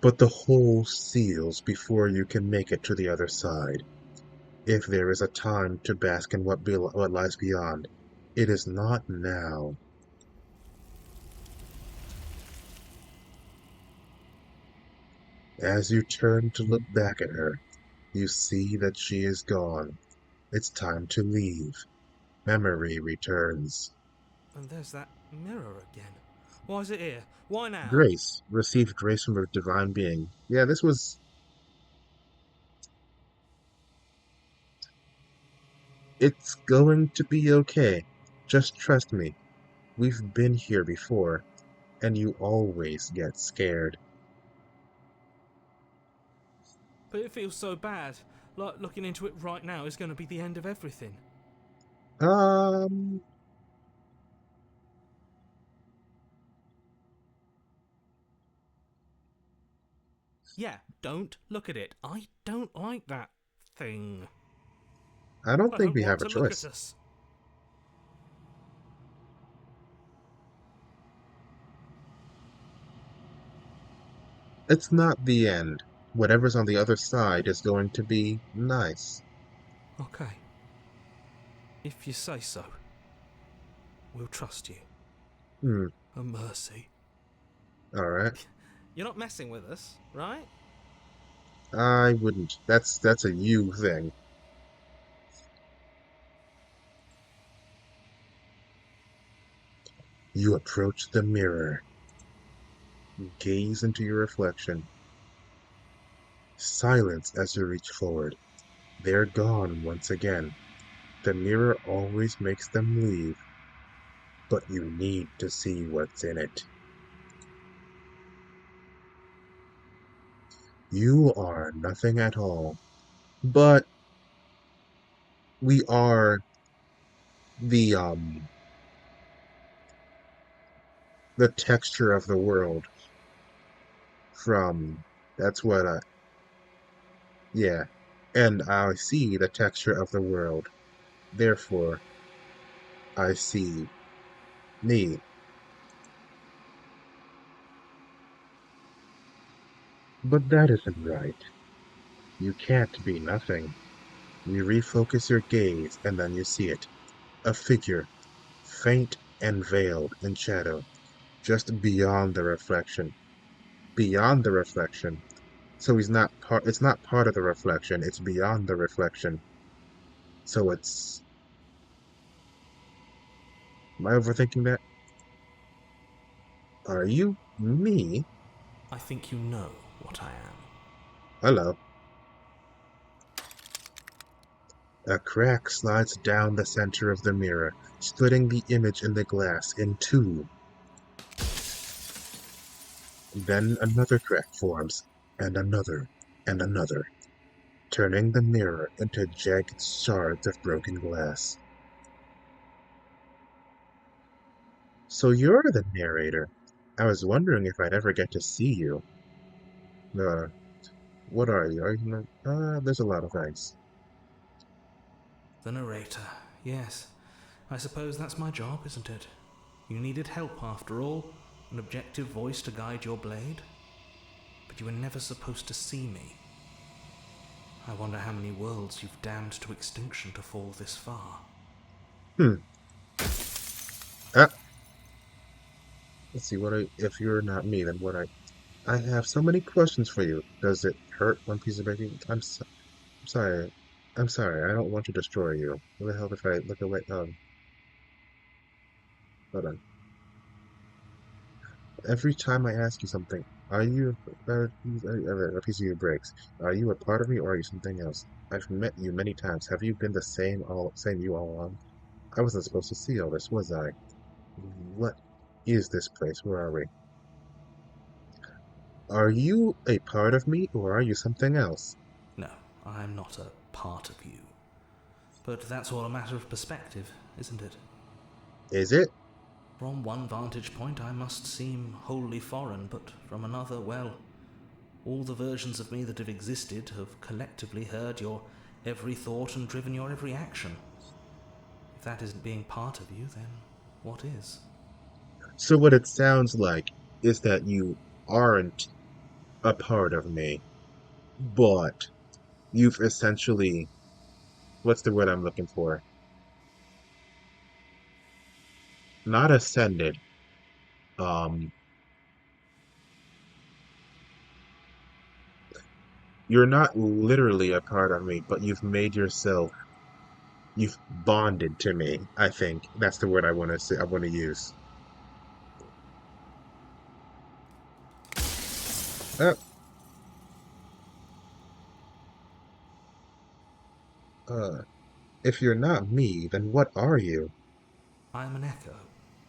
but the hole seals before you can make it to the other side. If there is a time to bask in what lies beyond, it is not now. As you turn to look back at her, you see that she is gone. It's time to leave. Memory returns. And there's that mirror again. Why is it here? Why now? Grace. Received grace from a divine being. Yeah, this was... It's going to be okay. Just trust me. We've been here before, and you always get scared. But it feels so bad. Like looking into it right now is going to be the end of everything. Um, Yeah, don't look at it. I don't like that thing. I don't I think don't we want have a to look at choice. us. It's not the end. Whatever's on the other side is going to be nice. Okay, if you say so. We'll trust you. Hmm, A mercy. alright. You're not messing with us, right? I wouldn't. That's a you thing. You approach the mirror. Gaze into your reflection. Silence as you reach forward. They're gone once again. The mirror always makes them leave, but you need to see what's in it. You are nothing at all, but we are the the texture of the world from that's what I yeah. And I see the texture of the world. Therefore, I see me. But that isn't right. You can't be nothing. You refocus your gaze and then you see it. A figure, faint and veiled in shadow, just beyond the reflection. Beyond the reflection. So it's not part of the reflection, it's beyond the reflection. So it's am I overthinking that? Are you me? I think you know what I am. Hello. A crack slides down the center of the mirror, splitting the image in the glass in two. Then another crack forms, and another, turning the mirror into jagged shards of broken glass. So you're the narrator. I was wondering if I'd ever get to see you. Uh, what are you? There's a lot of ice. The narrator. Yes. I suppose that's my job, isn't it? You needed help after all. An objective voice to guide your blade. But you were never supposed to see me. I wonder how many worlds you've damned to extinction to fall this far. Hmm. Ah, let's see. If you're not me, then what I have so many questions for you. Does it hurt one piece of baking? I'm sorry. I'm sorry. I don't want to destroy you. What the hell if I look away? Hold on. Every time I ask you something, are you a piece of your breaks? Are you a part of me, or are you something else? I've met you many times. Have you been the same you all along? I wasn't supposed to see all this, was I? What is this place? Where are we? Are you a part of me, or are you something else? No, I'm not a part of you. But that's all a matter of perspective, isn't it? Is it? From one vantage point, I must seem wholly foreign, but from another, well, all the versions of me that have existed have collectively heard your every thought and driven your every action. If that isn't being part of you, then what is? So what it sounds like is that you aren't. a part of me, but you've essentially, what's the word I'm looking for? Not ascended. Um, you're not literally a part of me, but you've made yourself, you've bonded to me, I think. That's the word I want to say, I want to use. Uh, uh, if you're not me, then what are you? I am an echo,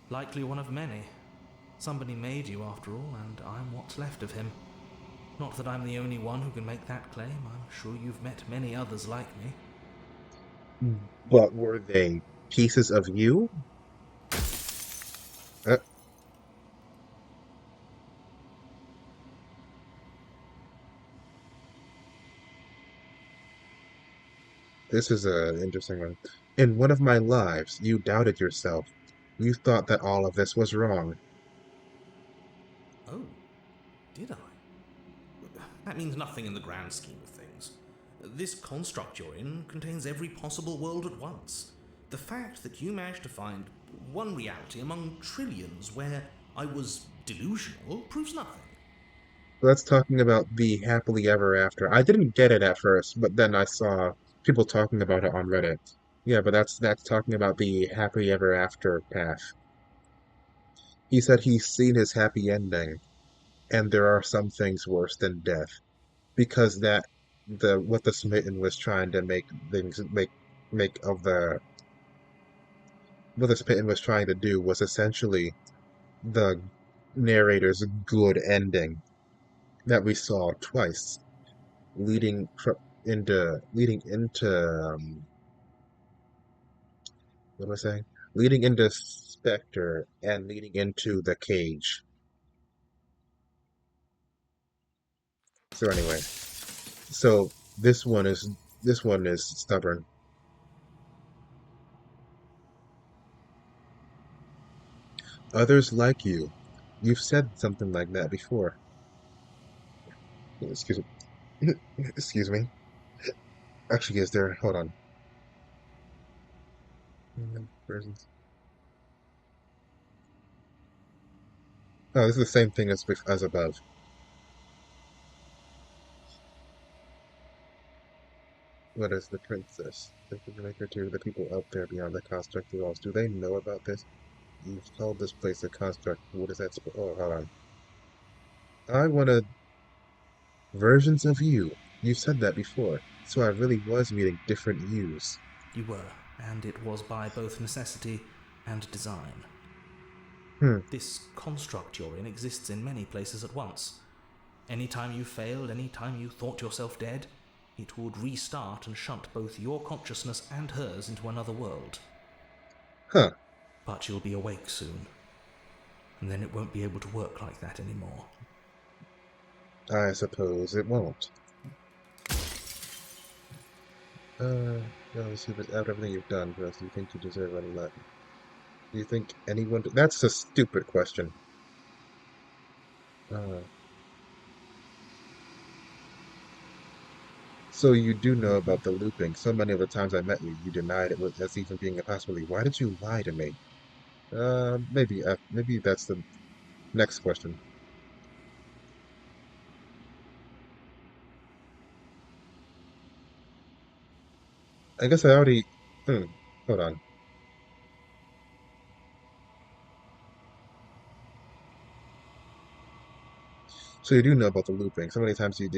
likely one of many. Somebody made you after all, and I'm what's left of him. Not that I'm the only one who can make that claim. I'm sure you've met many others like me. But were they pieces of you? Uh, this is an interesting one. In one of my lives, you doubted yourself. You thought that all of this was wrong. Oh, did I? That means nothing in the grand scheme of things. This construct you're in contains every possible world at once. The fact that you managed to find one reality among trillions where I was delusional proves nothing. That's talking about the happily ever after. I didn't get it at first, but then I saw people talking about it on Reddit. Yeah, but that's talking about the happy ever after path. He said he's seen his happy ending, and there are some things worse than death because that the what the smitten was trying to make things make of the what the smitten was trying to do was essentially the narrator's good ending that we saw twice, leading into what was I saying? Leading into Spectre and leading into the cage. So anyway, so this one is stubborn. Others like you. You've said something like that before. Excuse me. Excuse me. Actually, is there? Hold on. Versions. Oh, this is the same thing as above. What is the princess? They can make her to the people out there beyond the construct walls. Do they know about this? You've called this place a construct. What is that? Oh, hold on. I wanted versions of you. You've said that before. So I really was meeting different yous. You were, and it was by both necessity and design. Hmm. This construct you're in exists in many places at once. Any time you failed, any time you thought yourself dead, it would restart and shunt both your consciousness and hers into another world. Huh. But you'll be awake soon, and then it won't be able to work like that anymore. I suppose it won't. No, see, but after everything you've done for us, do you think you deserve any luck? Do you think anyone... That's a stupid question. Uh, so you do know about the looping. So many of the times I met you, you denied it was as even being a possibility. Why did you lie to me? Maybe that's the next question. I guess I already... Hmm. Hold on. So you do know about the looping. So many times you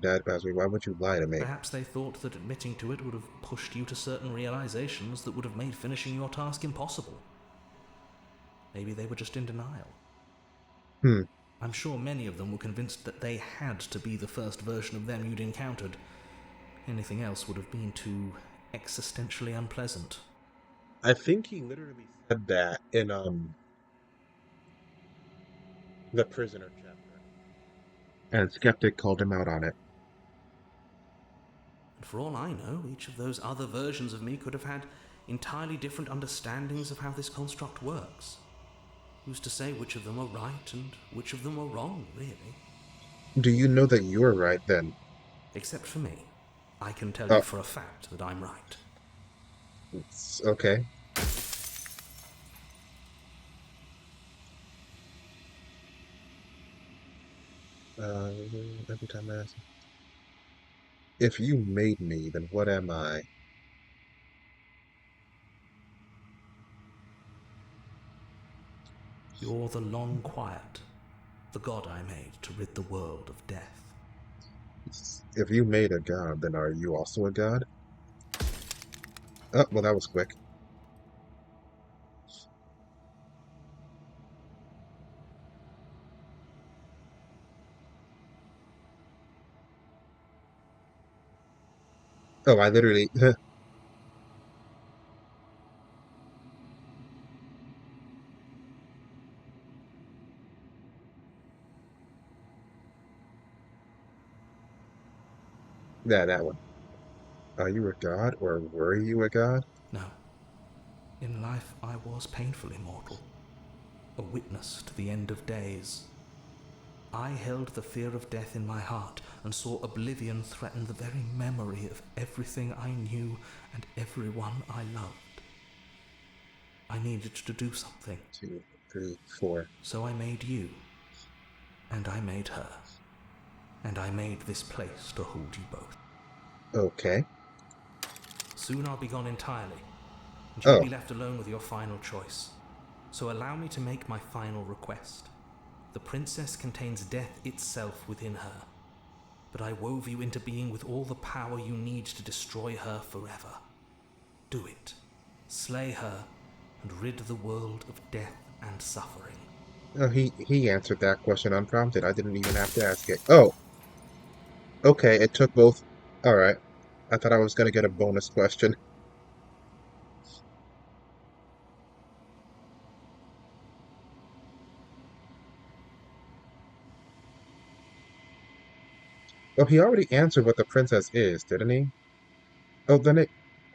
died past me. Why would you lie to me? Perhaps they thought that admitting to it would have pushed you to certain realizations that would have made finishing your task impossible. Maybe they were just in denial. Hmm. I'm sure many of them were convinced that they had to be the first version of them you'd encountered. Anything else would have been too existentially unpleasant. I think he literally said that in the prisoner chapter. And Skeptic called him out on it. And for all I know, each of those other versions of me could have had entirely different understandings of how this construct works. Who's to say which of them are right and which of them are wrong, really? Do you know that you're right then? Except for me. I can tell you Oh, for a fact that I'm right. okay. Uh, every time I ask, if you made me, then what am I? You're the long quiet, the god I made to rid the world of death. If you made a god, then are you also a god? Oh, well, that was quick. Oh, I literally, yeah, that one. Are you a god, or were you a god? No, in life I was painfully mortal, a witness to the end of days. I held the fear of death in my heart and saw oblivion threaten the very memory of everything I knew and everyone I loved. I needed to do something, Two, three, four. so I made you, and I made her, and I made this place to hold you both. Okay. Soon I'll be gone entirely, and you'll Oh, be left alone with your final choice. So allow me to make my final request. The princess contains death itself within her, but I wove you into being with all the power you need to destroy her forever. Do it. Slay her and rid the world of death and suffering. oh, he answered that question unprompted. I didn't even have to ask it. Oh, okay. It took both. All right. I thought I was gonna get a bonus question. Oh, he already answered what the princess is, didn't he? Oh, then it.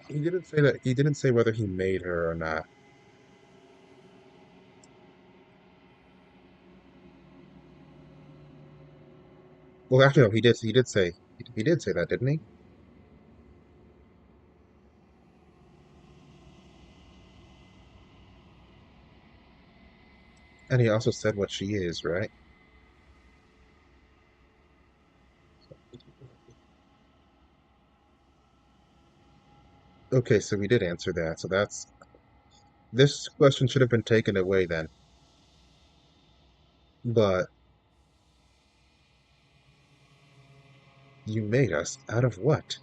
He didn't say that. He didn't say whether he made her or not. Well, actually, no. He did. He did say. He did say that, didn't he? And he also said what she is, right? Okay, so we did answer that. So that's this question should have been taken away then. But you made us out of what?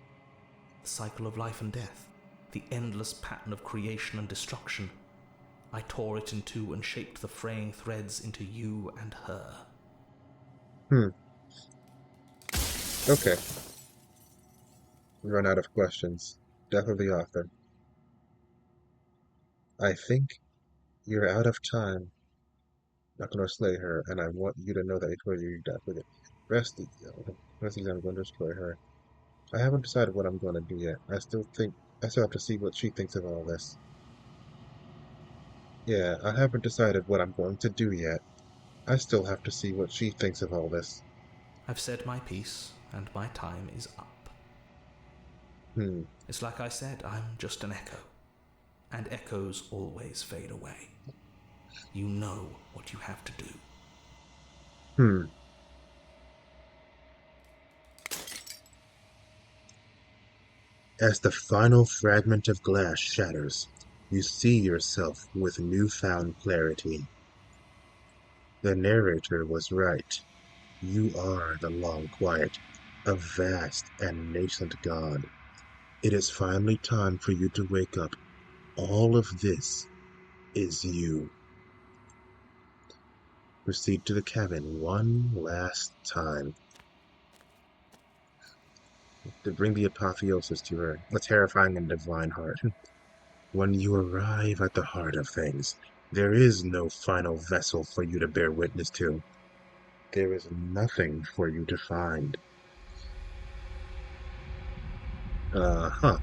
The cycle of life and death, the endless pattern of creation and destruction. I tore it in two and shaped the fraying threads into you and her. Hmm. Okay. Run out of questions. Death of the author. I think you're out of time. Not gonna slay her, and I want you to know that before you die with it. Rest of I'm going to destroy her. I haven't decided what I'm going to do yet. I still have to see what she thinks of all this. Yeah, I haven't decided what I'm going to do yet. I still have to see what she thinks of all this. I've said my piece, and my time is up. Hmm. It's like I said, I'm just an echo, and echoes always fade away. You know what you have to do. Hmm. As the final fragment of glass shatters, you see yourself with newfound clarity. The narrator was right. You are the long quiet, a vast and nascent god. It is finally time for you to wake up. All of this is you. Proceed to the cabin one last time to bring the apotheosis to her, a terrifying and divine heart. When you arrive at the heart of things, there is no final vessel for you to bear witness to. There is nothing for you to find. Uh-huh.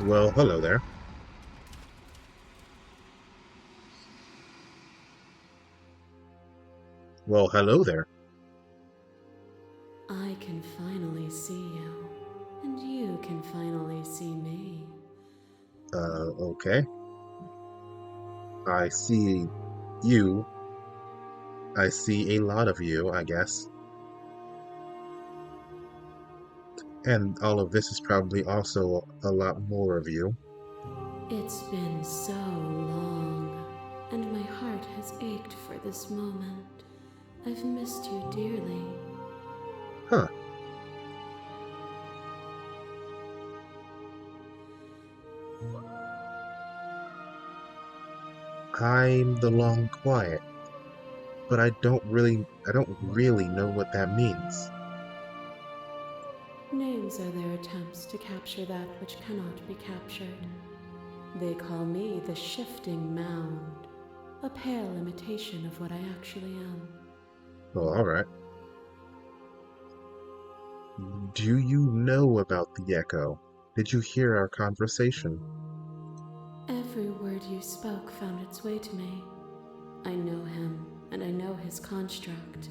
Well, hello there. Well, hello there. I can finally see you, and you can finally see me. Okay. I see you. I see a lot of you, I guess. And all of this is probably also a lot more of you. It's been so long, and my heart has ached for this moment. I've missed you dearly. Huh. I'm the long quiet, but I don't really know what that means. Names are their attempts to capture that which cannot be captured. They call me the Shifting Mound, a pale imitation of what I actually am. Oh, all right. Do you know about the echo? Did you hear our conversation? Every word you spoke found its way to me. I know him, and I know his construct.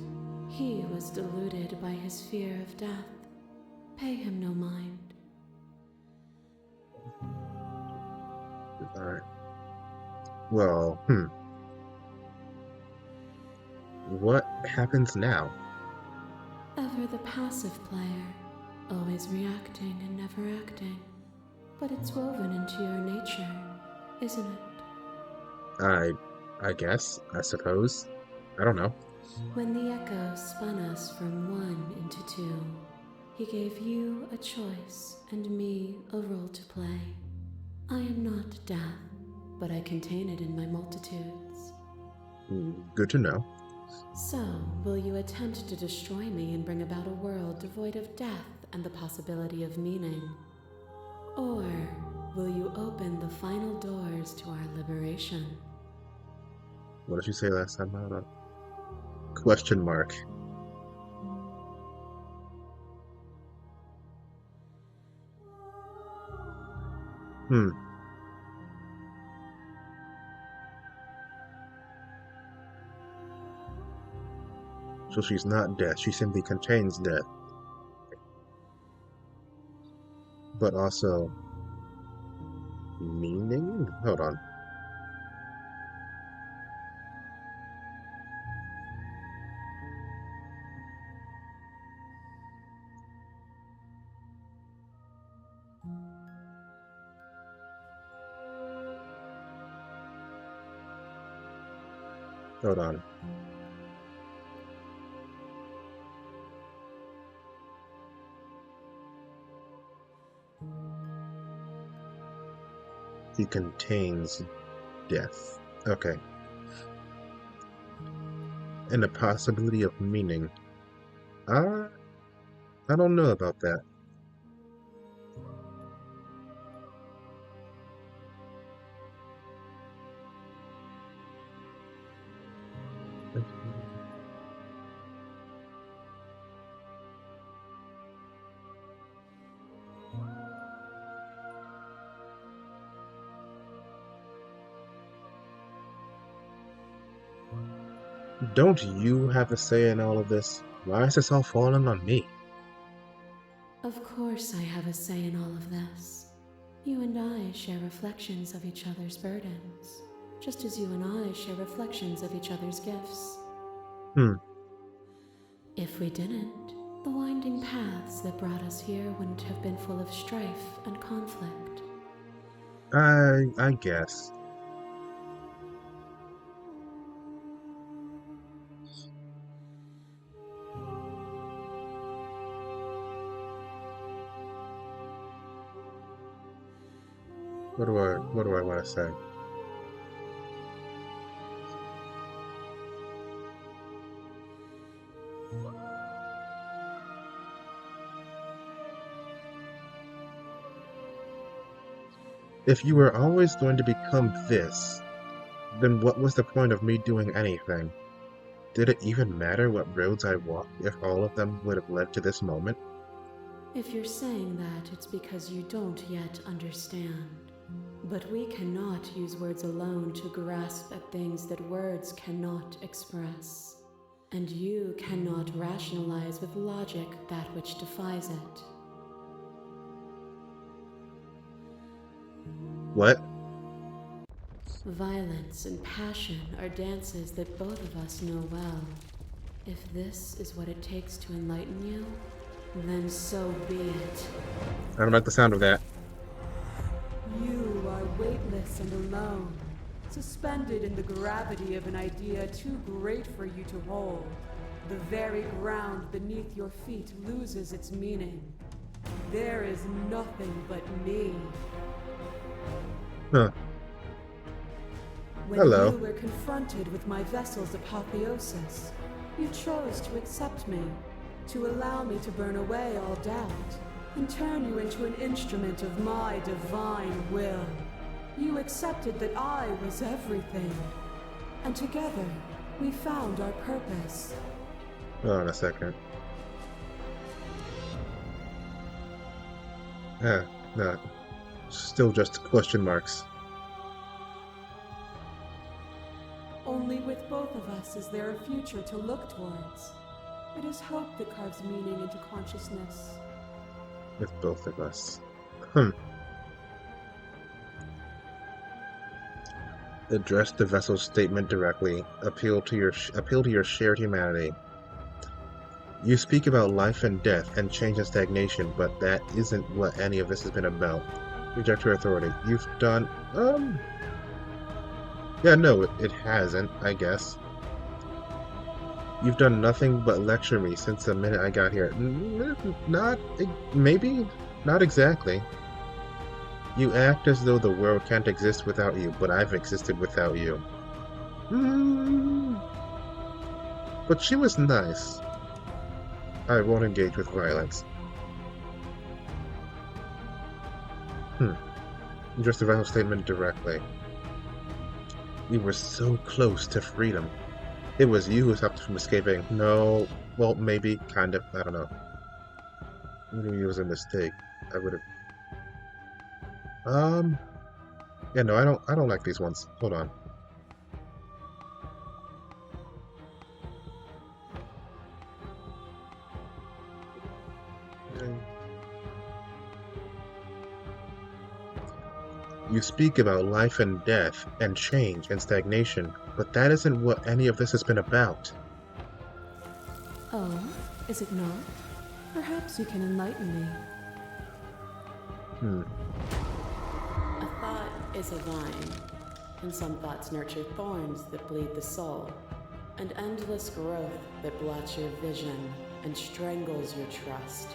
He was deluded by his fear of death. Pay him no mind. All right. Well, what happens now? Ever the passive player, always reacting and never acting. But it's woven into your nature, isn't it? I, I guess, I suppose. I don't know. When the echo spun us from one into two, he gave you a choice and me a role to play. I am not death, but I contain it in my multitudes. Good to know. So, will you attempt to destroy me and bring about a world devoid of death and the possibility of meaning? Or will you open the final doors to our liberation? What did you say last time? I don't know. Question mark. Hmm. So she's not death. She simply contains death, but also meaning? Hold on. Hold on. He contains death. Okay. And the possibility of meaning. Uh, I don't know about that. Don't you have a say in all of this? Why is this all falling on me? Of course, I have a say in all of this. You and I share reflections of each other's burdens, just as you and I share reflections of each other's gifts. Hmm. If we didn't, the winding paths that brought us here wouldn't have been full of strife and conflict. I guess. What do I want to say? If you were always going to become this, then what was the point of me doing anything? Did it even matter what roads I walked if all of them would have led to this moment? If you're saying that, it's because you don't yet understand. But we cannot use words alone to grasp at things that words cannot express. and you cannot rationalize with logic that which defies it. What? Violence and passion are dances that both of us know well. If this is what it takes to enlighten you, then so be it. I don't like the sound of that. You are weightless and alone, suspended in the gravity of an idea too great for you to hold. The very ground beneath your feet loses its meaning. There is nothing but me. Huh. When Hello. you were confronted with my vessel's apotheosis, you chose to accept me, to allow me to burn away all doubt, and turn you into an instrument of my divine will. You accepted that I was everything, and together we found our purpose. Hold on a second. No. Still just question marks. Only with both of us is there a future to look towards. It is hope that carves meaning into consciousness. With both of us. Address the vessel's statement directly. Appeal to your shared humanity. You speak about life and death and change and stagnation, but that isn't what any of this has been about. Reject your authority. You've done... Yeah, no, it hasn't, I guess. You've done nothing but lecture me since the minute I got here. Maybe? Not exactly. You act as though the world can't exist without you, but I've existed without you. But she was nice. I won't engage with violence. Address the violent statement directly. We were so close to freedom. It was you who stopped us from escaping. No, well, maybe, kind of, I don't know. Maybe it was a mistake. I would have... Yeah, no, I don't like these ones. Hold on. You speak about life and death, and change and stagnation, but that isn't what any of this has been about. Oh, is it not? Perhaps you can enlighten me. A thought is a vine, and some thoughts nurture thorns that bleed the soul, and endless growth that blots your vision and strangles your trust.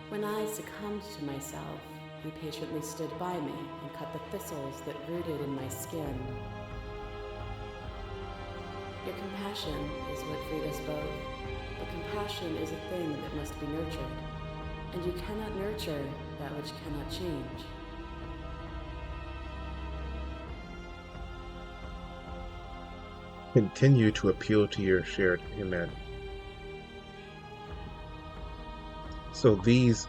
When I succumbed to myself, you patiently stood by me and cut the thistles that rooted in my skin. Your compassion is what freed us both, but compassion is a thing that must be nurtured, and you cannot nurture that which cannot change. Continue to appeal to your shared humanity. So there's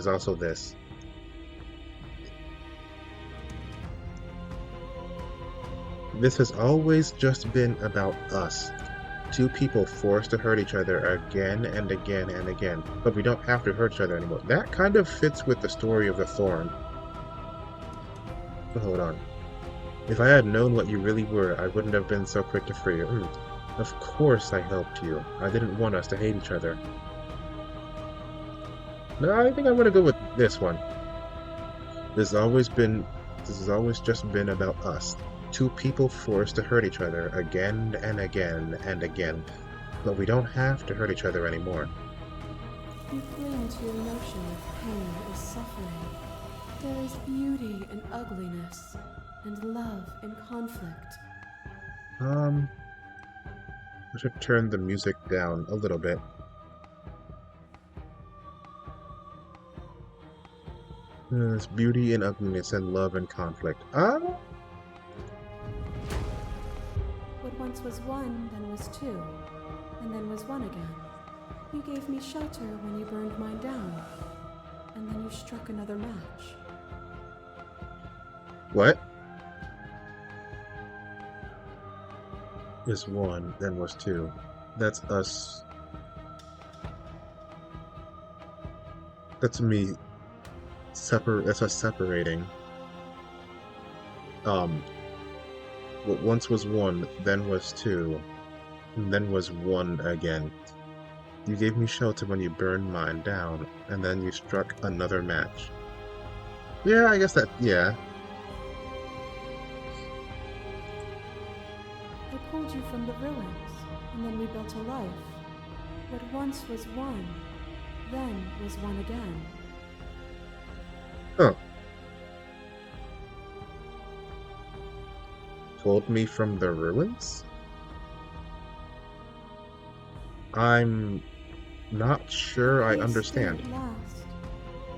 also this. This has always just been about us. Two people forced to hurt each other again and again and again. But we don't have to hurt each other anymore. That kind of fits with the story of the thorn. But hold on. If I had known what you really were, I wouldn't have been so quick to free you. Of course I helped you. I didn't want us to hate each other. No, I think I'm gonna go with this one. This has always just been about us. Two people forced to hurt each other again and again and again. But we don't have to hurt each other anymore. You cling to your notion of pain as suffering. There is beauty in ugliness, and love in conflict. I should turn the music down a little bit. There's beauty in ugliness and love and conflict. What once was one, then was two, and then was one again. You gave me shelter when you burned mine down, and then you struck another match. What? is one, then was two. That's us. That's me. That's us separating. Um, what once was one, then was two, and then was one again. You gave me shelter when you burned mine down, and then you struck another match. Yeah, I guess that. Yeah. I pulled you from the ruins, and then we built a life. What once was one, then was one again. Huh. Pulled me from the ruins? I'm not sure I Peace understand. didn't last.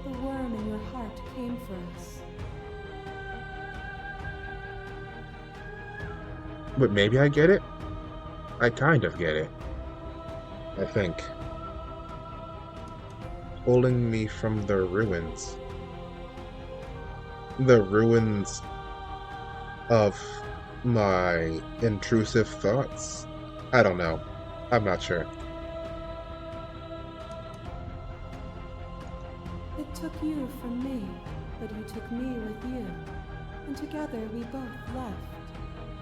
The worm in your heart came for us. But maybe I get it? I kind of get it. I think. Pulling me from the ruins. The ruins of my intrusive thoughts? I don't know. I'm not sure. It took you from me, but you took me with you. And together we both left.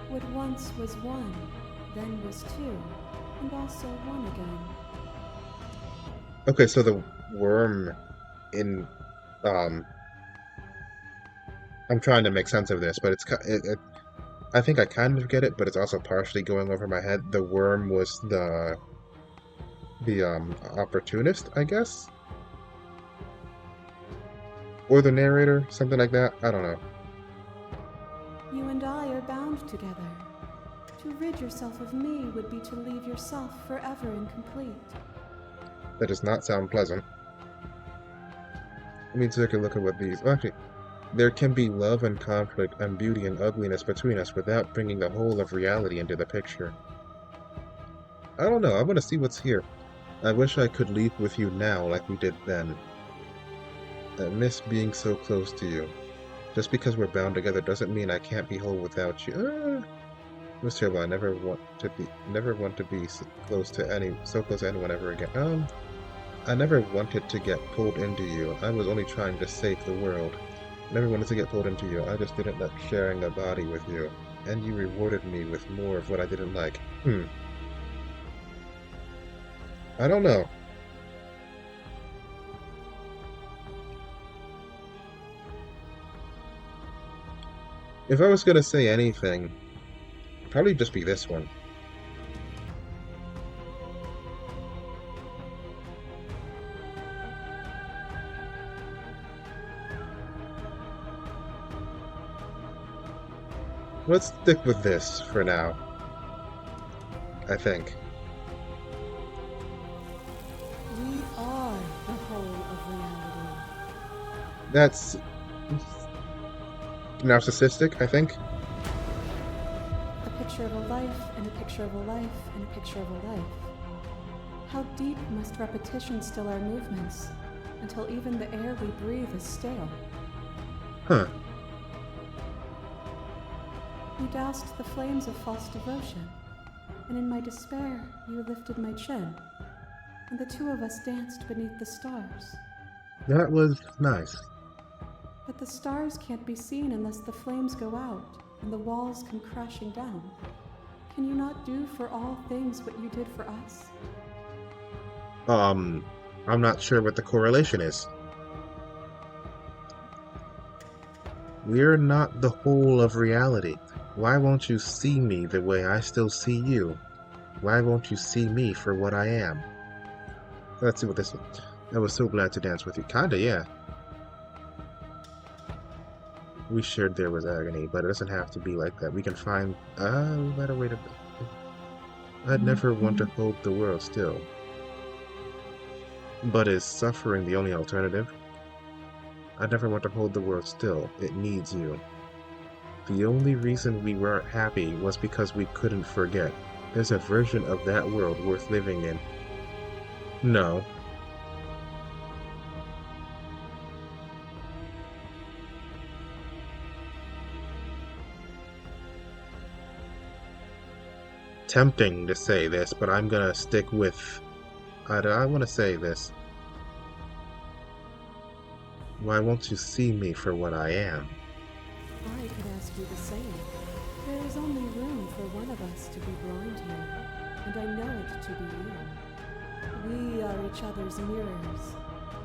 What once was one, then was two, and also one again. Okay, so the worm in I'm trying to make sense of this, but I think I kind of get it, but it's also partially going over my head. The worm was the opportunist, I guess, or the narrator, something like that. I don't know. You and I are bound together. To rid yourself of me would be to leave yourself forever incomplete. That does not sound pleasant. Let me take a look at what these. Actually, there can be love and conflict and beauty and ugliness between us without bringing the whole of reality into the picture. I don't know. I want to see what's here. I wish I could leave with you now like we did then. I miss being so close to you. Just because we're bound together doesn't mean I can't be whole without you. It was terrible. I never want to be so close to anyone ever again. I never wanted to get pulled into you. I was only trying to save the world. Never wanted to get pulled into you. I just didn't like sharing a body with you. And you rewarded me with more of what I didn't like. I don't know. If I was gonna say anything, probably just be this one. Let's stick with this for now. I think. We are the whole of reality. That's narcissistic, I think. A picture of a life, and a picture of a life, and a picture of a life. How deep must repetition still our movements, until even the air we breathe is stale? Huh. You doused the flames of false devotion, and in my despair you lifted my chin, and the two of us danced beneath the stars. That was nice. But the stars can't be seen unless the flames go out, and the walls come crashing down. Can you not do for all things what you did for us? I'm not sure what the correlation is. We're not the whole of reality. Why won't you see me the way I still see you? Why won't you see me for what I am? Let's see what this is. I was so glad to dance with you. Kinda, yeah. We shared there was agony, but it doesn't have to be like that. We can find a better way to... I'd never want to hold the world still. But is suffering the only alternative? I'd never want to hold the world still. It needs you. The only reason we weren't happy was because we couldn't forget. There's a version of that world worth living in. No. tempting to say this, but I'm gonna stick with... I want to say this. Why won't you see me for what I am? I could ask you the same. There is only room for one of us to be blind here, and I know it to be you. We are each other's mirrors,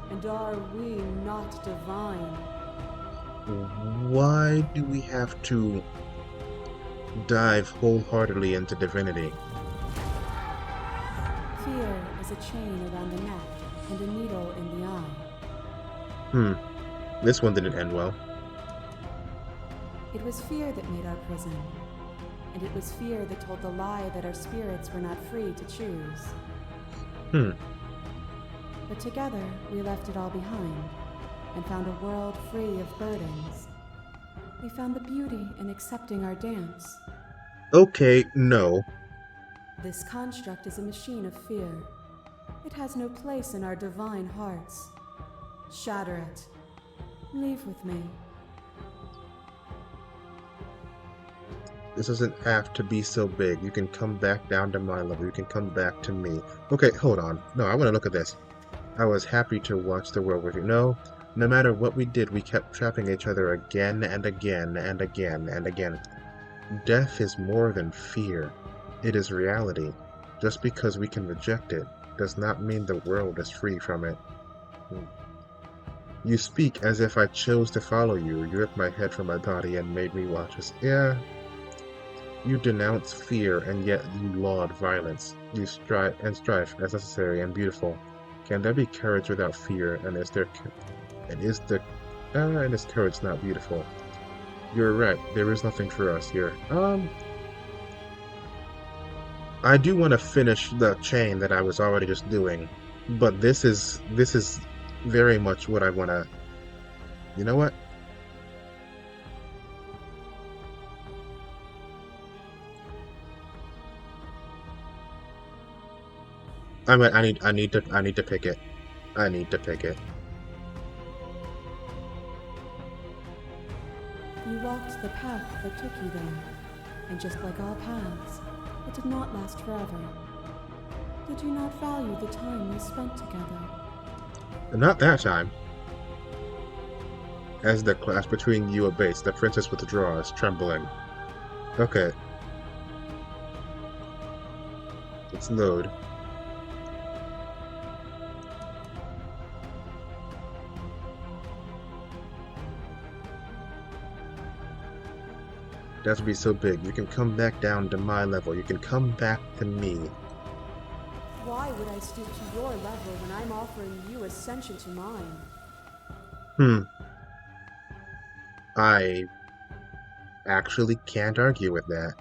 and are we not divine? Why do we have to dive wholeheartedly into divinity? Fear is a chain around the neck and a needle in the eye. This one didn't end well. It was fear that made our prison, and it was fear that told the lie that our spirits were not free to choose. But together, we left it all behind, and found a world free of burdens. We found the beauty in accepting our dance. Okay, no. This construct is a machine of fear. It has no place in our divine hearts. Shatter it. Leave with me. This doesn't have to be so big. You can come back down to my level. You can come back to me. Okay, hold on. No, I want to look at this. I was happy to watch the world with you. No matter what we did, we kept trapping each other again and again and again and again. Death is more than fear. It is reality. Just because we can reject it does not mean the world is free from it. You speak as if I chose to follow you. You ripped my head from my body and made me watch us. Yeah. You denounce fear, and yet you laud violence. You strive as necessary and beautiful. Can there be courage without fear? And is courage not beautiful? You're right. There is nothing for us here. I do want to finish the chain that I was already just doing, but this is very much what I want to... You know what? I need to pick it. I need to pick it. You walked the path that took you there, and just like all paths, it did not last forever. Did you not value the time we spent together? Not that time. As the class between you abates, the princess withdraws, trembling. Okay. Let's load. It has to be so big. You can come back down to my level. You can come back to me. Why would I stoop to your level when I'm offering you ascension to mine? I actually can't argue with that.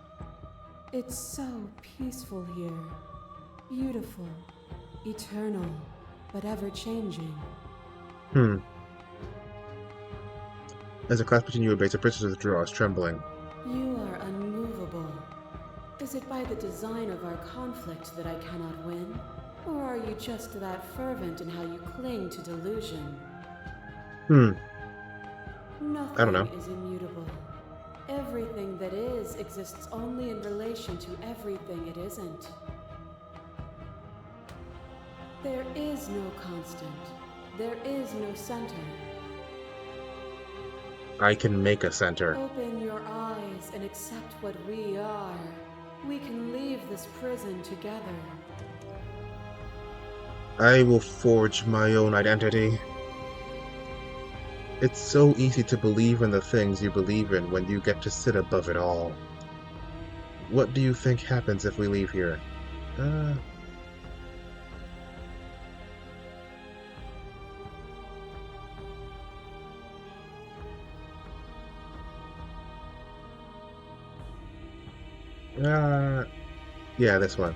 It's so peaceful here. Beautiful. Eternal. But ever-changing. As the class between you abates, the princess withdraws, trembling. You are unmovable. Is it by the design of our conflict that I cannot win? Or are you just that fervent in how you cling to delusion? Nothing I don't know. is immutable. Everything that is exists only in relation to everything it isn't. There is no constant. There is no center. I can make a center. Open your eyes and accept what we are. We can leave this prison together. I will forge my own identity. It's so easy to believe in the things you believe in when you get to sit above it all. What do you think happens if we leave here? Yeah, this one.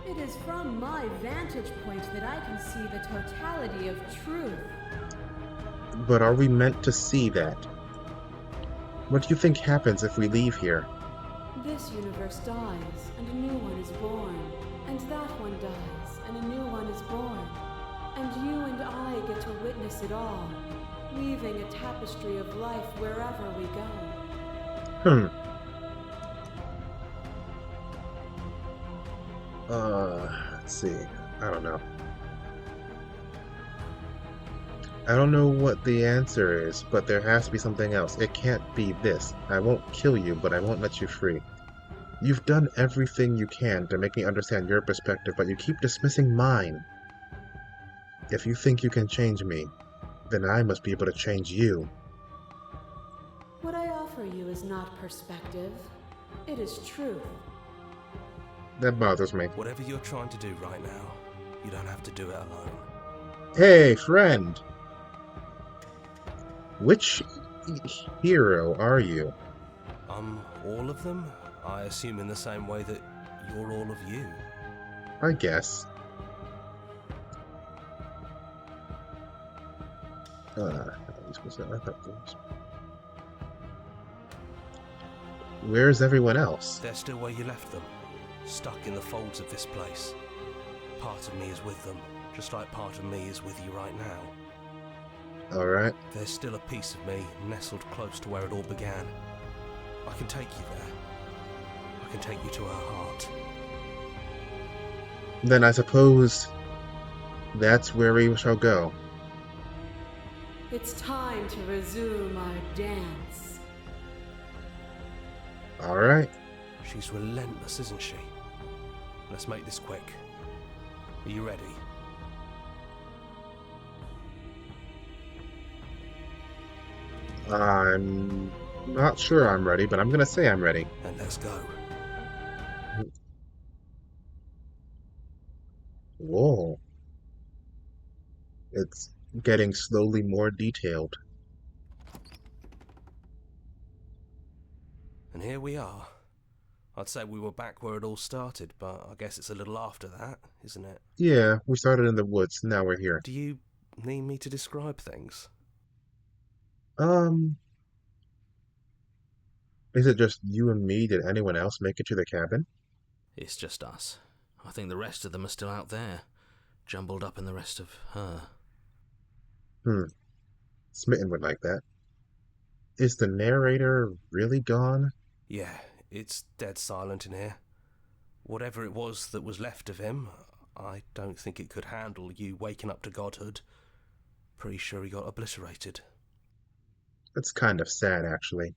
It is from my vantage point that I can see the totality of truth. But are we meant to see that? What do you think happens if we leave here? This universe dies, and a new one is born. And that one dies, and a new one is born. And you and I get to witness it all, weaving a tapestry of life wherever we go. Let's see. I don't know. I don't know what the answer is, but there has to be something else. It can't be this. I won't kill you, but I won't let you free. You've done everything you can to make me understand your perspective, but you keep dismissing mine. If you think you can change me, then I must be able to change you. What I offer you is not perspective. It is truth. That bothers me. Whatever you're trying to do right now, you don't have to do it alone. Hey, friend! Which hero are you? All of them? I assume in the same way that you're all of you. I guess. Where's everyone else? They're still where you left them, stuck in the folds of this place. Part of me is with them, just like part of me is with you right now. Alright. There's still a piece of me nestled close to where it all began. I can take you there. I can take you to her heart. Then I suppose that's where we shall go. It's time to resume our dance. Alright. She's relentless, isn't she? Let's make this quick. Are you ready? I'm not sure I'm ready, but I'm gonna say I'm ready. And let's go. Whoa. It's getting slowly more detailed. And here we are. I'd say we were back where it all started, but I guess it's a little after that, isn't it? Yeah, we started in the woods, now we're here. Do you need me to describe things? Is it just you and me? Did anyone else make it to the cabin? It's just us. I think the rest of them are still out there, jumbled up in the rest of her. Smitten would like that. Is the narrator really gone? Yeah, it's dead silent in here. Whatever it was that was left of him, I don't think it could handle you waking up to godhood. Pretty sure he got obliterated. That's kind of sad, actually.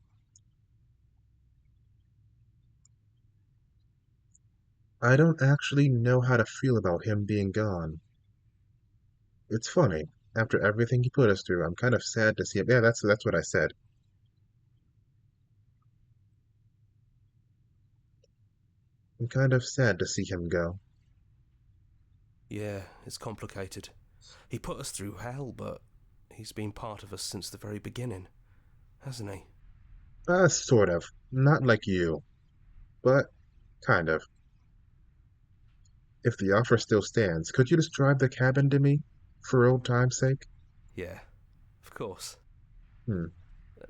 I don't actually know how to feel about him being gone. It's funny. After everything he put us through, I'm kind of sad to see him. Yeah, that's what I said. I'm kind of sad to see him go. Yeah, it's complicated. He put us through hell, but he's been part of us since the very beginning, hasn't he? Sort of. Not like you. But, kind of. If the offer still stands, could you describe the cabin to me? For old time's sake? Yeah, of course. Hmm.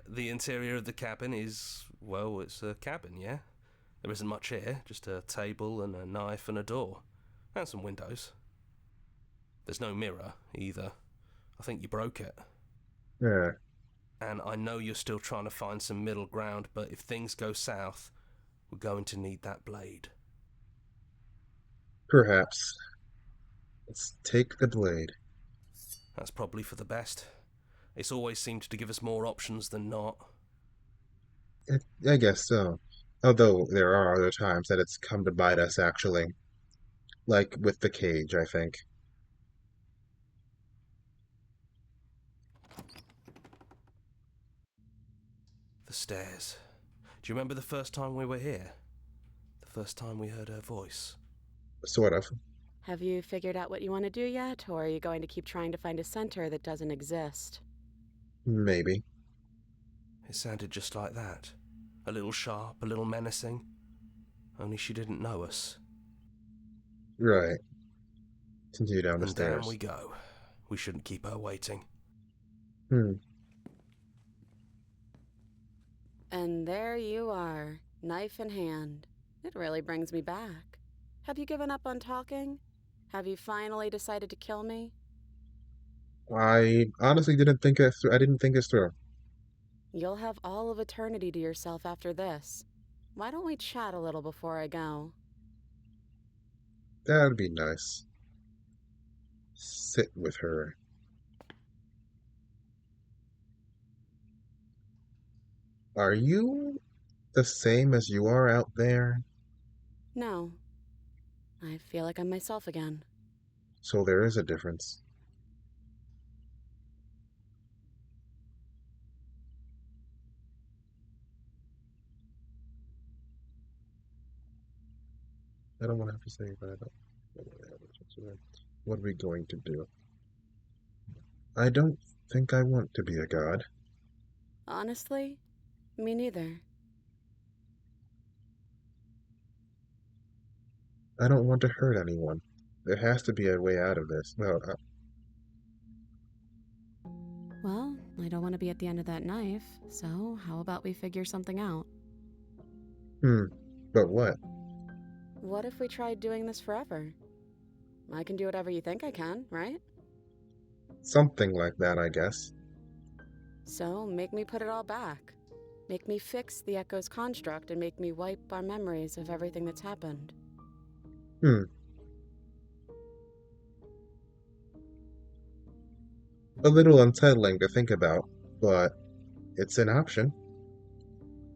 The interior of the cabin is, well, it's a cabin, yeah? There isn't much here, just a table and a knife and a door. And some windows. There's no mirror, either. I think you broke it. Yeah. And I know you're still trying to find some middle ground, but if things go south, we're going to need that blade. Perhaps. Let's take the blade. That's probably for the best. It's always seemed to give us more options than not. I guess so. Although there are other times that it's come to bite us, actually. Like with the cage, I think. The stairs. Do you remember the first time we were here? The first time we heard her voice? Sort of. Have you figured out what you want to do yet, or are you going to keep trying to find a center that doesn't exist? Maybe. It sounded just like that. A little sharp, a little menacing. Only she didn't know us. Right. Continue down the And stairs. down we go. We shouldn't keep her waiting. And there you are, knife in hand. It really brings me back. Have you given up on talking? Have you finally decided to kill me? I honestly didn't think it through. I didn't think this through. You'll have all of eternity to yourself after this. Why don't we chat a little before I go? That'd be nice. Sit with her. Are you the same as you are out there? No. I feel like I'm myself again. So there is a difference. I don't want to have to say it, but I don't. What are we going to do? I don't think I want to be a god. Honestly, me neither. I don't want to hurt anyone. There has to be a way out of this. Well, I don't want to be at the end of that knife, so how about we figure something out? But what? What if we tried doing this forever? I can do whatever you think I can, right? Something like that, I guess. So make me put it all back. Make me fix the Echo's construct and make me wipe our memories of everything that's happened. A little unsettling to think about, but it's an option.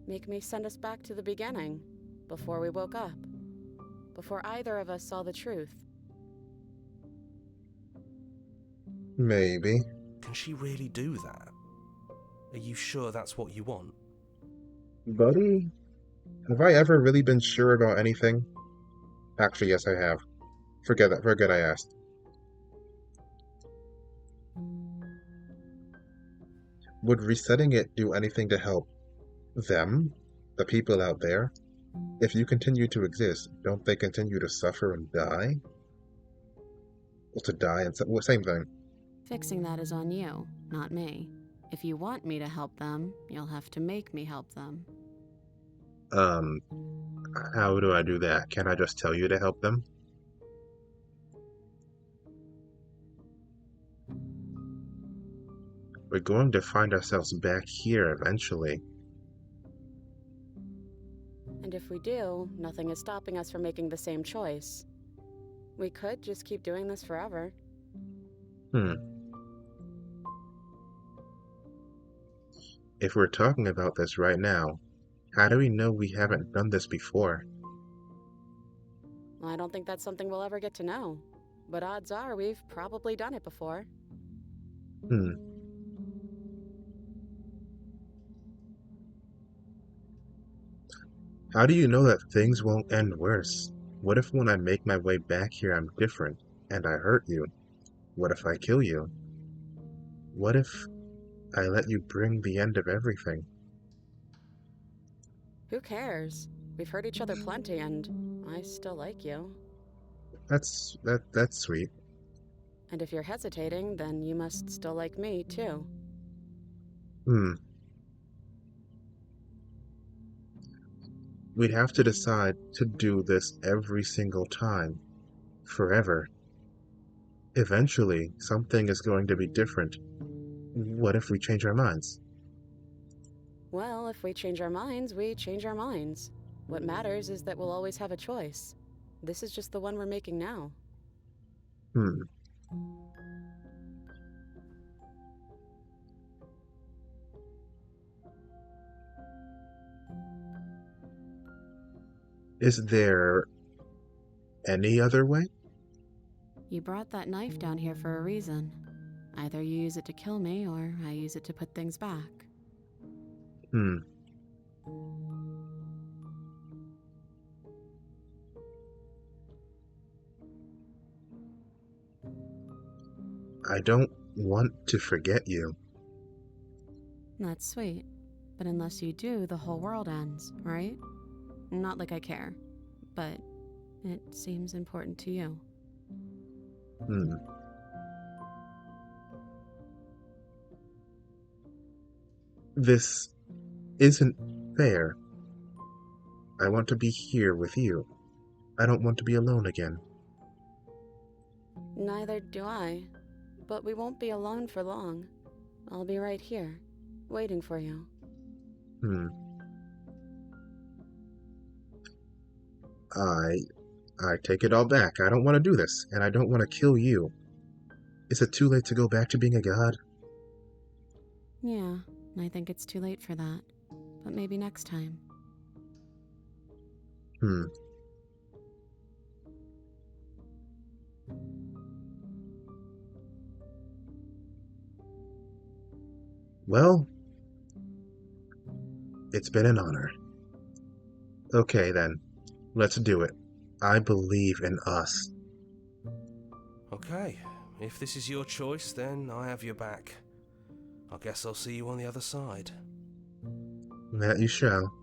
Make me send us back to the beginning, before we woke up. Before either of us saw the truth. Maybe. Can she really do that? Are you sure that's what you want? Buddy, have I ever really been sure about anything? Actually, yes, I have. Forget that. Forget I asked. Would resetting it do anything to help them? The people out there? If you continue to exist, don't they continue to suffer and die? Well, to die and well, same thing. Fixing that is on you, not me. If you want me to help them, you'll have to make me help them. How do I do that? Can I just tell you to help them? We're going to find ourselves back here eventually. And if we do, nothing is stopping us from making the same choice. We could just keep doing this forever. If we're talking about this right now, how do we know we haven't done this before? I don't think that's something we'll ever get to know. But odds are we've probably done it before. How do you know that things won't end worse? What if when I make my way back here I'm different, and I hurt you? What if I kill you? What if I let you bring the end of everything? Who cares? We've hurt each other plenty and I still like you. That's sweet. And if you're hesitating, then you must still like me, too. We'd have to decide to do this every single time. Forever. Eventually, something is going to be different. What if we change our minds? Well, if we change our minds, we change our minds. What matters is that we'll always have a choice. This is just the one we're making now. Is there any other way? You brought that knife down here for a reason. Either you use it to kill me, or I use it to put things back. I don't want to forget you. That's sweet. But unless you do, the whole world ends, right? Not like I care, but it seems important to you. This isn't fair. I want to be here with you. I don't want to be alone again. Neither do I. But we won't be alone for long. I'll be right here, waiting for you. I take it all back. I don't want to do this, and I don't want to kill you. Is it too late to go back to being a god? Yeah, I think it's too late for that. But maybe next time. Well, it's been an honor. Okay, then. Let's do it. I believe in us. Okay, if this is your choice, then I have your back. I guess I'll see you on the other side. That you shall.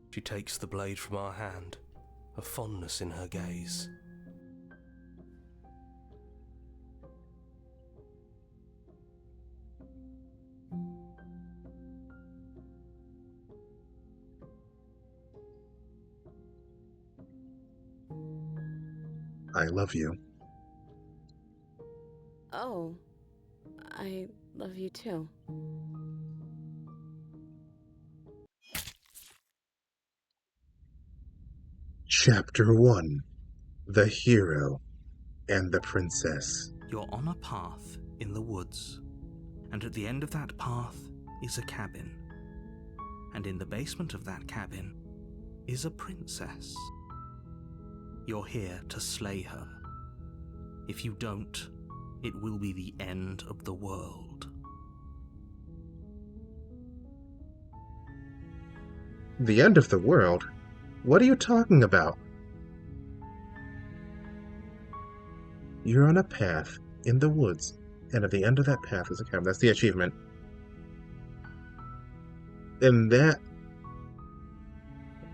She takes the blade from our hand, a fondness in her gaze. I love you. Oh, I love you too. Chapter 1. The Hero and the Princess. You're on a path in the woods, and at the end of that path is a cabin. And in the basement of that cabin is a princess. You're here to slay her. If you don't, it will be the end of the world. The end of the world? What are you talking about? You're on a path in the woods, and at the end of that path is a cabin. That's the achievement. And that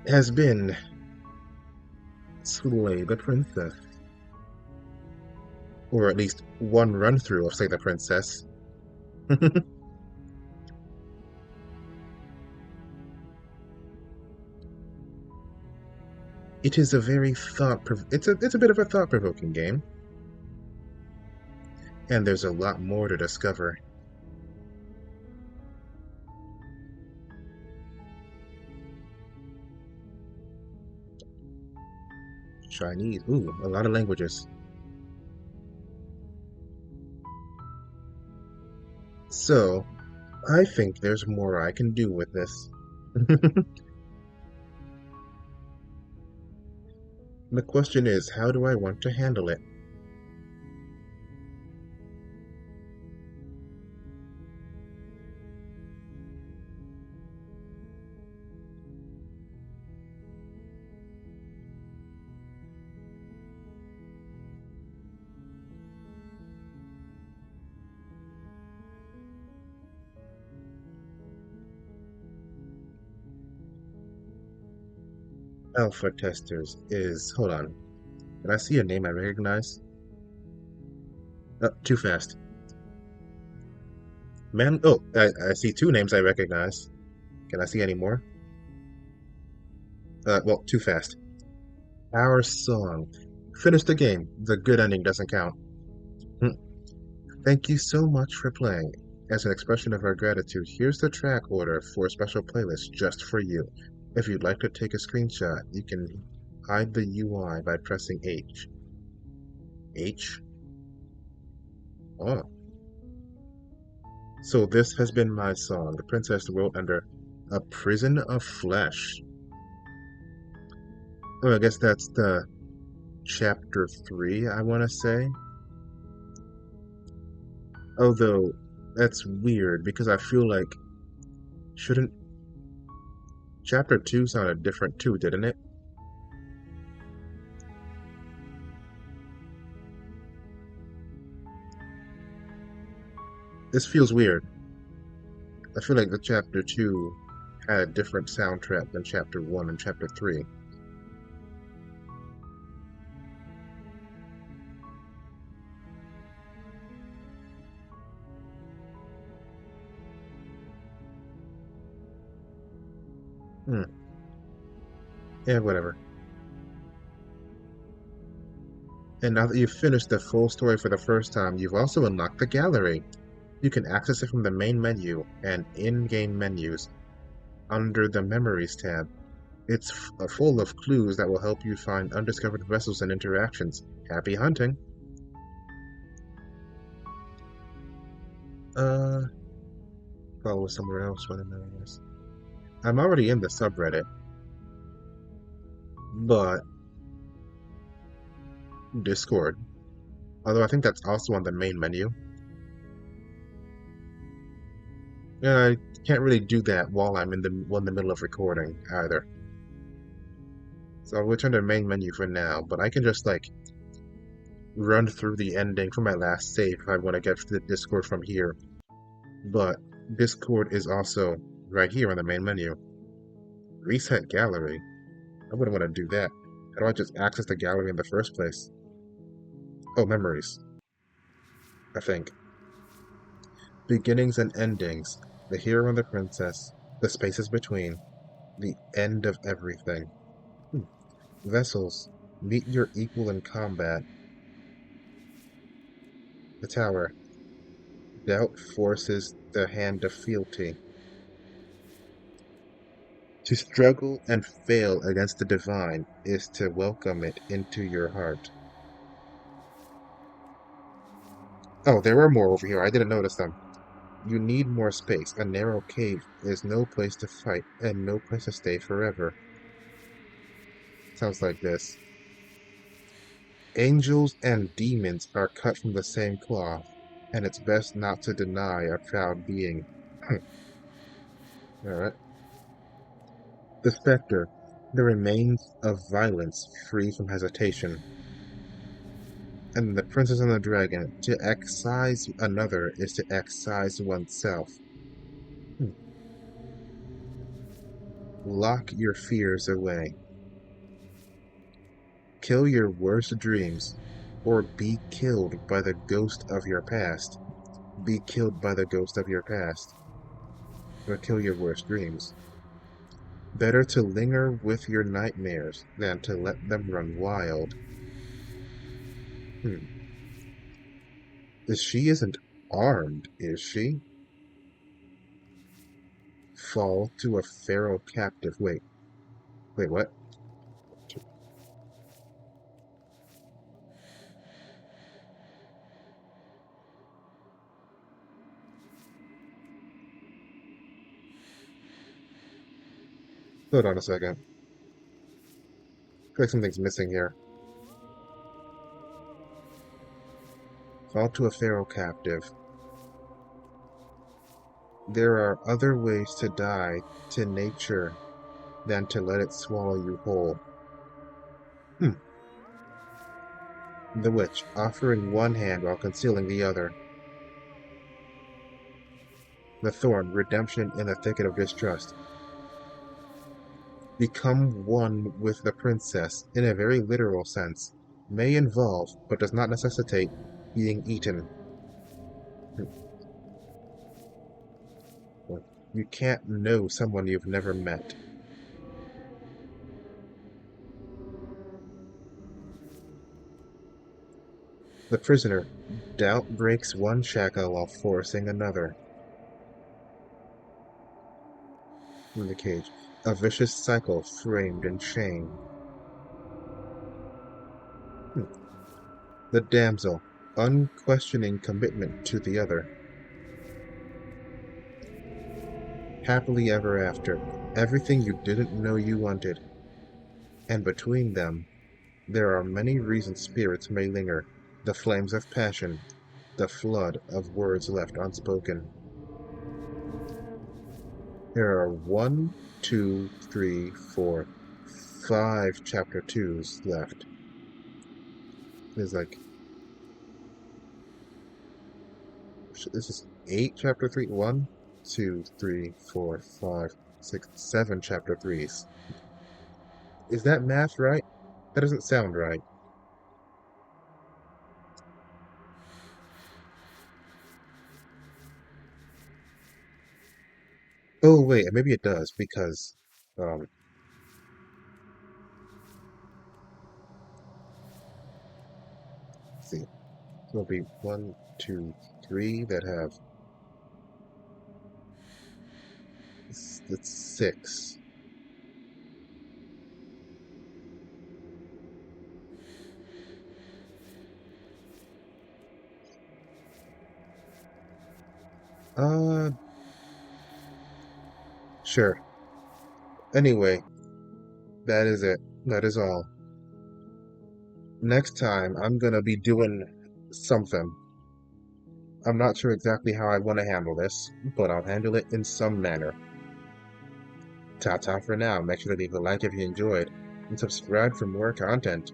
has been Slay the Princess. Or at least one run-through of Slay the Princess. It is a very it's a bit of a thought-provoking game. And there's a lot more to discover. Chinese. Ooh, a lot of languages. So, I think there's more I can do with this. The question is, how do I want to handle it? Alpha testers is... Hold on. Did I see a name I recognize? Oh, too fast. Man... Oh, I see two names I recognize. Can I see any more? Well, too fast. Our song. Finish the game. The good ending doesn't count. Thank you so much for playing. As an expression of our gratitude, here's the track order for a special playlist just for you. If you'd like to take a screenshot, you can hide the UI by pressing H. H? Oh. So this has been my song. The princess wrote under a prison of flesh. Oh, I guess that's the chapter 3, I want to say. Although, that's weird, because I feel like... Shouldn't... Chapter 2 sounded different too, didn't it? This feels weird. I feel like the chapter 2 had a different soundtrack than chapter 1 and chapter 3. Yeah, whatever. And now that you've finished the full story for the first time, you've also unlocked the gallery. You can access it from the main menu and in-game menus under the Memories tab. It's full of clues that will help you find undiscovered vessels and interactions. Happy hunting! Uh, follow somewhere else. What am I? I'm already in the subreddit, but Discord. Although I think that's also on the main menu. I can't really do that while I'm in the middle of recording either. So I'll return to the main menu for now, but I can just like run through the ending from my last save if I want to get to the Discord from here. But Discord is also right here on the main menu. Reset gallery. I wouldn't want to do that. How do I just access the gallery in the first place? Oh, memories. I think. Beginnings and endings. The hero and the princess. The spaces between. The end of everything. Vessels. Meet your equal in combat. The tower. Doubt forces the hand of fealty. To struggle and fail against the divine is to welcome it into your heart. Oh, there are more over here. I didn't notice them. You need more space. A narrow cave is no place to fight and no place to stay forever. Sounds like this. Angels and demons are cut from the same cloth, and it's best not to deny a proud being. Alright. The Spectre. The remains of violence free from hesitation. And the Princess and the Dragon. To excise another is to excise oneself. Hmm. Lock your fears away. Kill your worst dreams, or be killed by the ghost of your past. Be killed by the ghost of your past, or kill your worst dreams. Better to linger with your nightmares than to let them run wild. Hmm. She isn't armed, is she? Fall to a feral captive. Wait, what? Hold on a second. I feel like something's missing here. Fall to a feral captive. There are other ways to die to nature than to let it swallow you whole. Hmm. The witch, offering one hand while concealing the other. The thorn, redemption in the thicket of distrust. Become one with the princess, in a very literal sense. May involve, but does not necessitate, being eaten. You can't know someone you've never met. The prisoner, doubt breaks one shackle while forcing another. In the cage, a vicious cycle framed in shame. The damsel, unquestioning commitment to the other. Happily ever after, everything you didn't know you wanted. And between them, there are many reasons spirits may linger, the flames of passion, the flood of words left unspoken. There are 5 chapter 2s left. There's like, this is 8 chapter 3, 1, 2, 3, 4, 5, 6, 7 chapter 3s. Is that math right? That doesn't sound right. Oh wait, maybe it does because um let's see. There'll be 1, 2, 3 that have that's 6. Uh, sure. Anyway, that is it. That is all. Next time, I'm gonna be doing something. I'm not sure exactly how I want to handle this, but I'll handle it in some manner. Ta-ta for now. Make sure to leave a like if you enjoyed, and subscribe for more content.